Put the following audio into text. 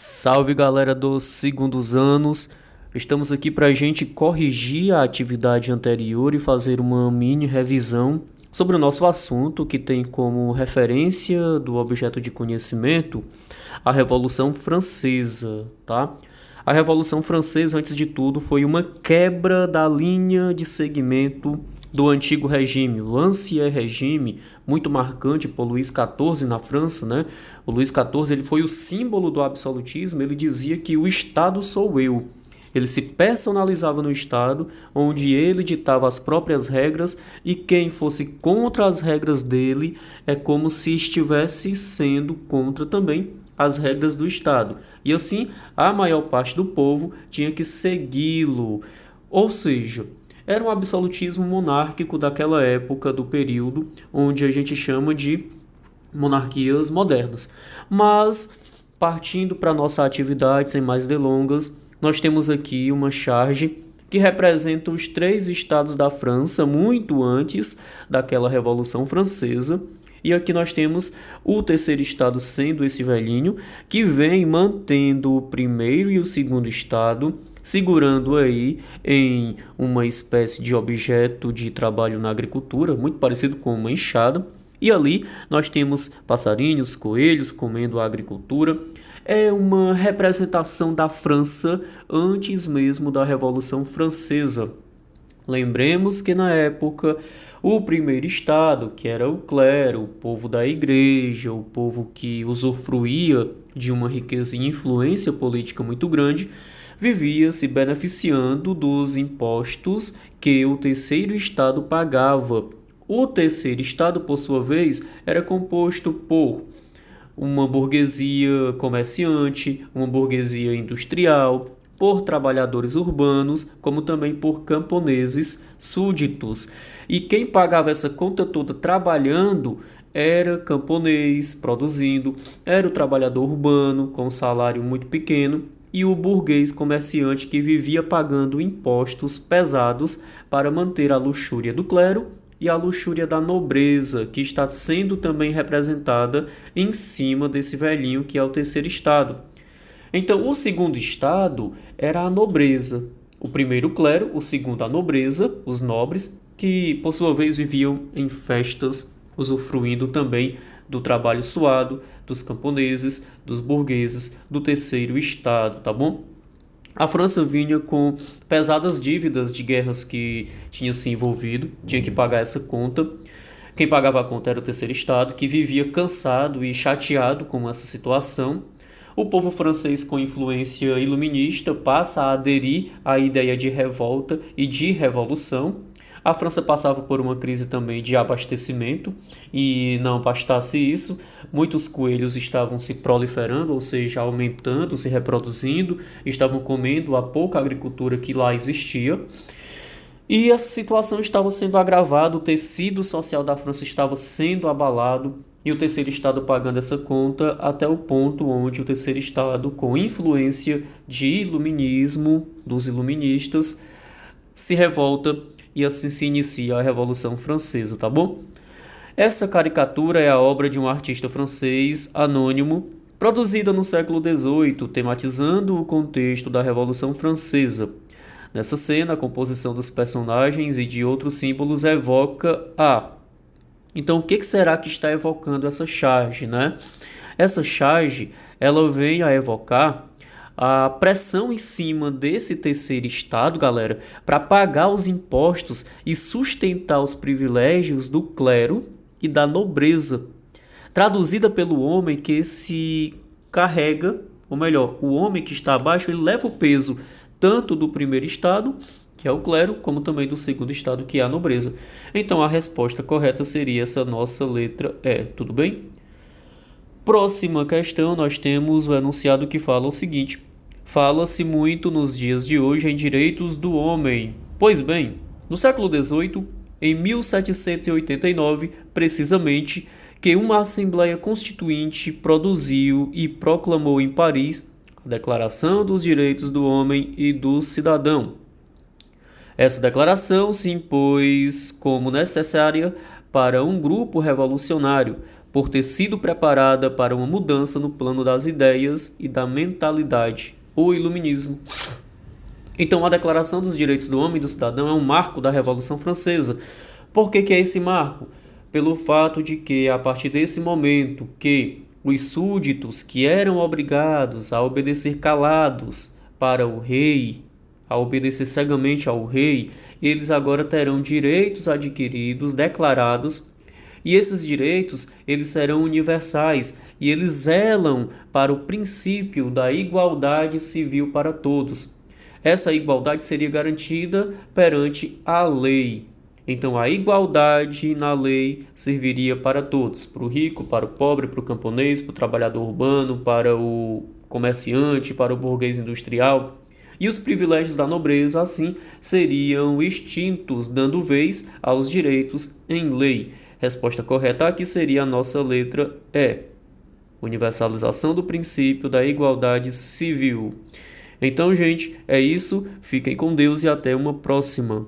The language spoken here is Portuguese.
Salve galera dos segundos anos, estamos aqui para a gente corrigir a atividade anterior e fazer uma mini revisão sobre o nosso assunto que tem como referência do objeto de conhecimento a Revolução Francesa, tá? A Revolução Francesa, antes de tudo, foi uma quebra da linha de segmento do antigo regime, o Ancien Regime, muito marcante por Luís XIV na França, né? O Luís XIV ele foi o símbolo do absolutismo, ele dizia que o Estado sou eu. Ele se personalizava no Estado, onde ele ditava as próprias regras e quem fosse contra as regras dele é como se estivesse sendo contra também as regras do Estado. E assim, a maior parte do povo tinha que segui-lo. Ou seja, era um absolutismo monárquico daquela época do período onde a gente chama de monarquias modernas. Mas, partindo para nossa atividade, sem mais delongas, nós temos aqui uma charge que representa os três estados da França muito antes daquela Revolução Francesa. E aqui nós temos o terceiro estado sendo esse velhinho, que vem mantendo o primeiro e o segundo estado, segurando aí em uma espécie de objeto de trabalho na agricultura, muito parecido com uma enxada. E ali nós temos passarinhos, coelhos comendo a agricultura. É uma representação da França antes mesmo da Revolução Francesa. Lembremos que na época o primeiro estado, que era o clero, o povo da igreja, o povo que usufruía de uma riqueza e influência política muito grande, vivia se beneficiando dos impostos que o terceiro estado pagava. O terceiro estado, por sua vez, era composto por uma burguesia comerciante, uma burguesia industrial, por trabalhadores urbanos, como também por camponeses súditos. E quem pagava essa conta toda trabalhando era camponês produzindo, era o trabalhador urbano com um salário muito pequeno e o burguês comerciante que vivia pagando impostos pesados para manter a luxúria do clero e a luxúria da nobreza, que está sendo também representada em cima desse velhinho que é o terceiro estado. Então, o segundo estado era a nobreza. O primeiro o clero, o segundo a nobreza, os nobres, que por sua vez viviam em festas, usufruindo também do trabalho suado, dos camponeses, dos burgueses, do terceiro estado, tá bom? A França vinha com pesadas dívidas de guerras que tinha se envolvido, tinha que pagar essa conta. Quem pagava a conta era o terceiro estado, que vivia cansado e chateado com essa situação. O povo francês com influência iluminista passa a aderir à ideia de revolta e de revolução. A França passava por uma crise também de abastecimento e não bastasse isso, muitos coelhos estavam se proliferando, ou seja, aumentando, se reproduzindo, estavam comendo a pouca agricultura que lá existia. E a situação estava sendo agravada, o tecido social da França estava sendo abalado e o terceiro estado pagando essa conta até o ponto onde o terceiro estado, com influência de iluminismo, dos iluministas, se revolta e assim se inicia a Revolução Francesa, tá bom? Essa caricatura é a obra de um artista francês anônimo, produzida no século XVIII, tematizando o contexto da Revolução Francesa. Nessa cena, a composição dos personagens e de outros símbolos evoca a... Então, o que será que está evocando essa charge, né? Essa charge, ela vem a evocar a pressão em cima desse terceiro estado, galera, para pagar os impostos e sustentar os privilégios do clero e da nobreza, traduzida pelo homem que se carrega, ou melhor, o homem que está abaixo, ele leva o peso tanto do primeiro estado, que é o clero, como também do segundo estado, que é a nobreza. Então a resposta correta seria essa nossa letra E, tudo bem? Próxima questão, nós temos o enunciado que fala o seguinte: fala-se muito nos dias de hoje em direitos do homem. Pois bem, no século XVIII, em 1789, precisamente, que uma Assembleia Constituinte produziu e proclamou em Paris a Declaração dos Direitos do Homem e do Cidadão. Essa declaração se impôs como necessária para um grupo revolucionário, por ter sido preparada para uma mudança no plano das ideias e da mentalidade, o iluminismo. Então, a Declaração dos Direitos do Homem e do Cidadão é um marco da Revolução Francesa. Por que é esse marco? Pelo fato de que, a partir desse momento que os súditos que eram obrigados a obedecer calados para o rei, a obedecer cegamente ao rei, eles agora terão direitos adquiridos, declarados, e esses direitos eles serão universais e eles zelam para o princípio da igualdade civil para todos. Essa igualdade seria garantida perante a lei. Então, a igualdade na lei serviria para todos, para o rico, para o pobre, para o camponês, para o trabalhador urbano, para o comerciante, para o burguês industrial. E os privilégios da nobreza, assim, seriam extintos, dando vez aos direitos em lei. Resposta correta aqui seria a nossa letra E. Universalização do princípio da igualdade civil. Então, gente, é isso. Fiquem com Deus e até uma próxima.